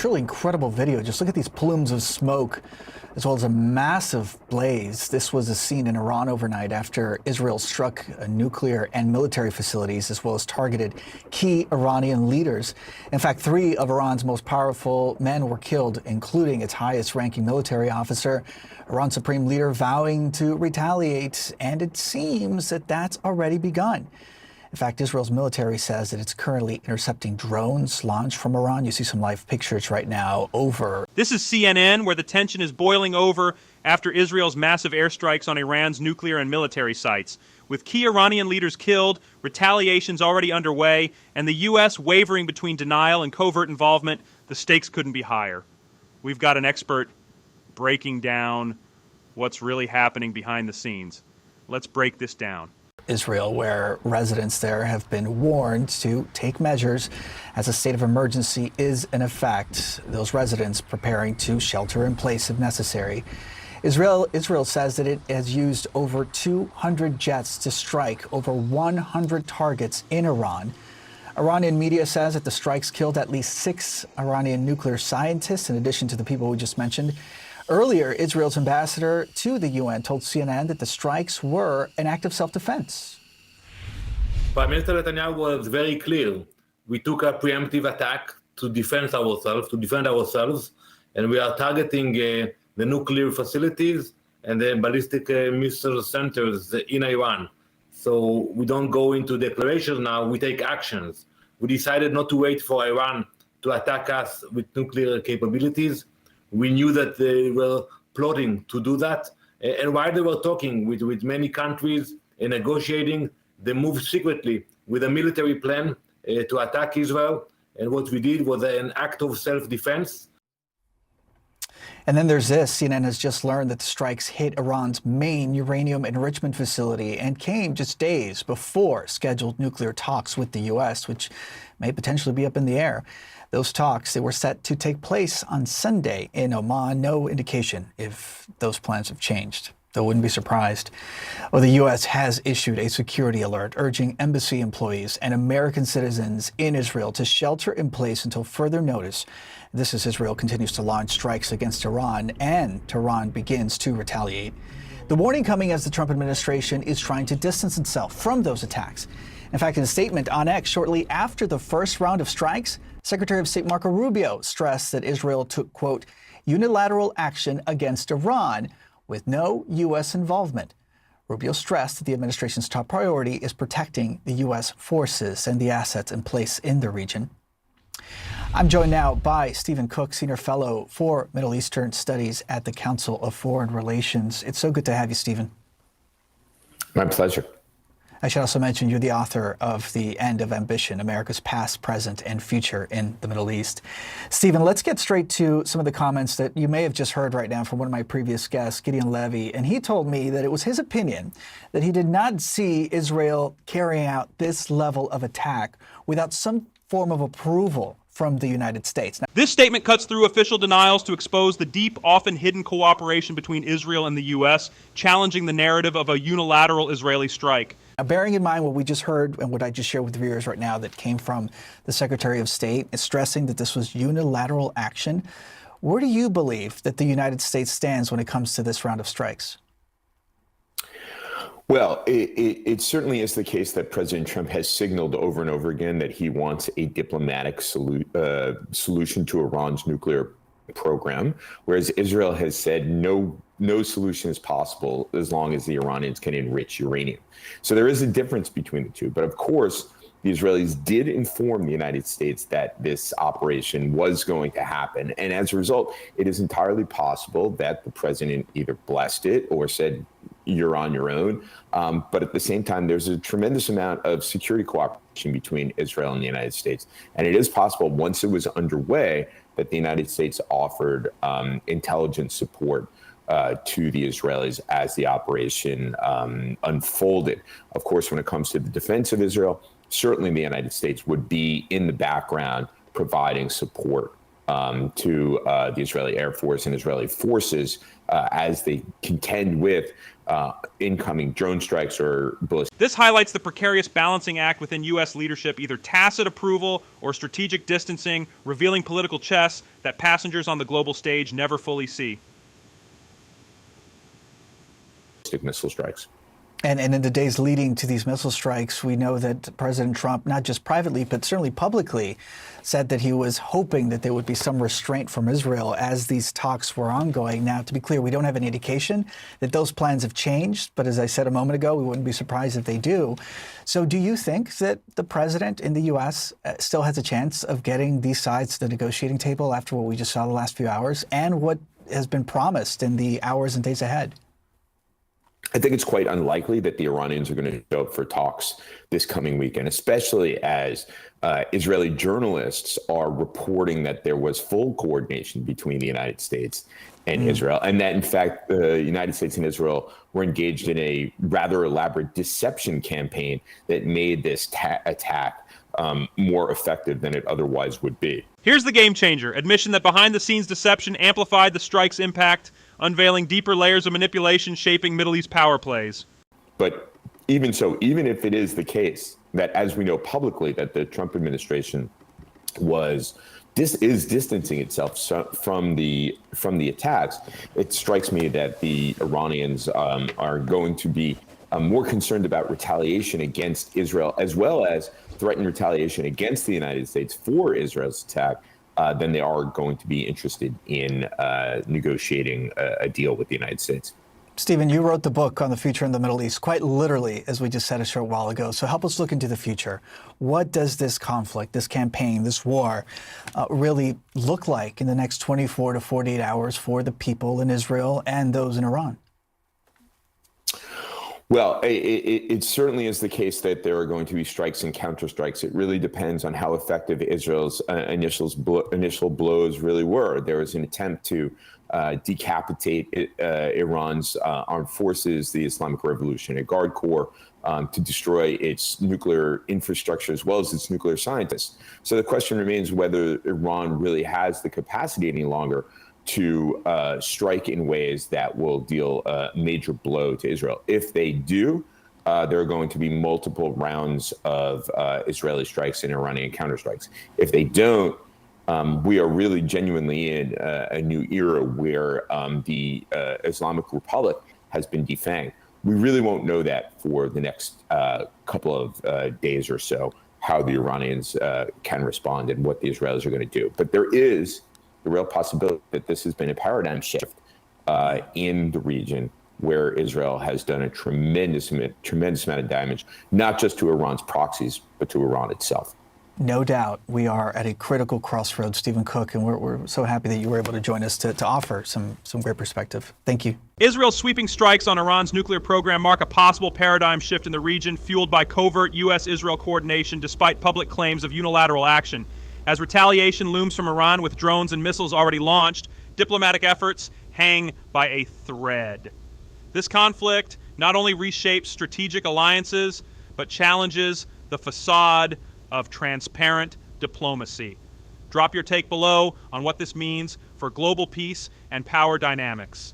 truly incredible video. Just look at these plumes of smoke, as well as a massive blaze. This was a scene in Iran overnight after Israel struck nuclear and military facilities, as well as targeted key Iranian leaders. In fact, 3 of Iran's most powerful men were killed, including its highest-ranking military officer. Iran's supreme leader vowing to retaliate, and it seems that that's already begun. In fact, Israel's military says that it's currently intercepting drones launched from Iran. You see some live pictures right now over. This is CNN, where the tension is boiling over after Israel's massive airstrikes on Iran's nuclear and military sites. With key Iranian leaders killed, retaliation's already underway, and the U.S. wavering between denial and covert involvement, the stakes couldn't be higher. We've got an expert breaking down what's really happening behind the scenes. Let's break this down. Israel, where residents there have been warned to take measures as a state of emergency is in effect. Those residents preparing to shelter in place if necessary. Israel says that it has used over 200 jets to strike over 100 targets in Iran. Iranian media says that the strikes killed at least 6 Iranian nuclear scientists, in addition to the people we just mentioned. Earlier, Israel's ambassador to the UN told CNN that the strikes were an act of self-defense. Prime Minister Netanyahu was very clear. We took a preemptive attack to defend ourselves, and we are targeting the nuclear facilities and the ballistic missile centers in Iran. So we don't go into declarations now, we take actions. We decided not to wait for Iran to attack us with nuclear capabilities. We knew that they were plotting to do that. And while they were talking with many countries and negotiating, they moved secretly with a military plan to attack Israel. And what we did was an act of self-defense. And then there's this. CNN has just learned that the strikes hit Iran's main uranium enrichment facility and came just days before scheduled nuclear talks with the U.S., which may potentially be up in the air. Those talks, they were set to take place on Sunday in Oman. No indication if those plans have changed, though wouldn't be surprised. Well, the U.S. has issued a security alert urging embassy employees and American citizens in Israel to shelter in place until further notice. This as Israel continues to launch strikes against Iran and Tehran begins to retaliate. The warning coming as the Trump administration is trying to distance itself from those attacks. In fact, in a statement on X shortly after the first round of strikes, Secretary of State Marco Rubio stressed that Israel took, quote, unilateral action against Iran with no U.S. involvement. Rubio stressed that the administration's top priority is protecting the U.S. forces and the assets in place in the region. I'm joined now by Stephen Cook, Senior Fellow for Middle Eastern Studies at the Council of Foreign Relations. It's so good to have you, Stephen. My pleasure. I should also mention you're the author of The End of Ambition, America's Past, Present, and Future in the Middle East. Stephen, let's get straight to some of the comments that you may have just heard right now from one of my previous guests, Gideon Levy. And he told me that it was his opinion that he did not see Israel carrying out this level of attack without some form of approval from the United States. Now, this statement cuts through official denials to expose the deep, often hidden cooperation between Israel and the U.S., challenging the narrative of a unilateral Israeli strike. Now, bearing in mind what we just heard and what I just shared with the viewers right now that came from the Secretary of State, is stressing that this was unilateral action, where do you believe that the United States stands when it comes to this round of strikes? Well, it certainly is the case that President Trump has signaled over and over again that he wants a diplomatic solution to Iran's nuclear program, whereas Israel has said no solution is possible as long as the Iranians can enrich uranium. So there is a difference between the two. But of course, the Israelis did inform the United States that this operation was going to happen. And as a result, it is entirely possible that the president either blessed it or said, you're on your own. But at the same time, there's a tremendous amount of security cooperation between Israel and the United States. And it is possible once it was underway that the United States offered intelligence support to the Israelis as the operation unfolded. Of course, when it comes to the defense of Israel, certainly the United States would be in the background providing support to the Israeli Air Force and Israeli forces as they contend with incoming drone strikes or ballistic. This highlights the precarious balancing act within U.S. leadership, either tacit approval or strategic distancing, revealing political chess that passengers on the global stage never fully see. Missile strikes. And in the days leading to these missile strikes, we know that President Trump, not just privately, but certainly publicly, said that he was hoping that there would be some restraint from Israel as these talks were ongoing. Now, to be clear, we don't have any indication that those plans have changed. But as I said a moment ago, we wouldn't be surprised if they do. So do you think that the president in the U.S. still has a chance of getting these sides to the negotiating table after what we just saw the last few hours and what has been promised in the hours and days ahead? I think it's quite unlikely that the Iranians are going to show up for talks this coming weekend, especially as Israeli journalists are reporting that there was full coordination between the United States and Israel, and that, in fact, the United States and Israel were engaged in a rather elaborate deception campaign that made this attack more effective than it otherwise would be. Here's the game changer: admission that behind-the-scenes deception amplified the strike's impact, unveiling deeper layers of manipulation shaping Middle East power plays. But even so, even if it is the case that, as we know publicly, that the Trump administration is distancing itself from the attacks, it strikes me that the Iranians are going to be more concerned about retaliation against Israel, as well as threatened retaliation against the United States for Israel's attack, than they are going to be interested in negotiating a deal with the United States. Stephen, you wrote the book on the future in the Middle East, quite literally, as we just said a short while ago. So help us look into the future. What does this conflict, this campaign, this war really look like in the next 24 to 48 hours for the people in Israel and those in Iran? Well, it certainly is the case that there are going to be strikes and counterstrikes. It really depends on how effective Israel's initial blows really were. There was an attempt to decapitate Iran's armed forces, the Islamic Revolutionary Guard Corps, to destroy its nuclear infrastructure as well as its nuclear scientists. So the question remains whether Iran really has the capacity any longer to strike in ways that will deal a major blow to Israel. If they do, there are going to be multiple rounds of Israeli strikes and Iranian counterstrikes. If they don't, we are really genuinely in a new era where the Islamic Republic has been defanged. We really won't know that for the next couple of days or so, how the Iranians can respond and what the Israelis are going to do. But there is the real possibility that this has been a paradigm shift in the region, where Israel has done a tremendous amount of damage, not just to Iran's proxies, but to Iran itself. No doubt we are at a critical crossroads, Stephen Cook, and we're so happy that you were able to join us to offer some great perspective. Thank you. Israel's sweeping strikes on Iran's nuclear program mark a possible paradigm shift in the region, fueled by covert U.S.-Israel coordination despite public claims of unilateral action. As retaliation looms from Iran with drones and missiles already launched, diplomatic efforts hang by a thread. This conflict not only reshapes strategic alliances, but challenges the facade of transparent diplomacy. Drop your take below on what this means for global peace and power dynamics.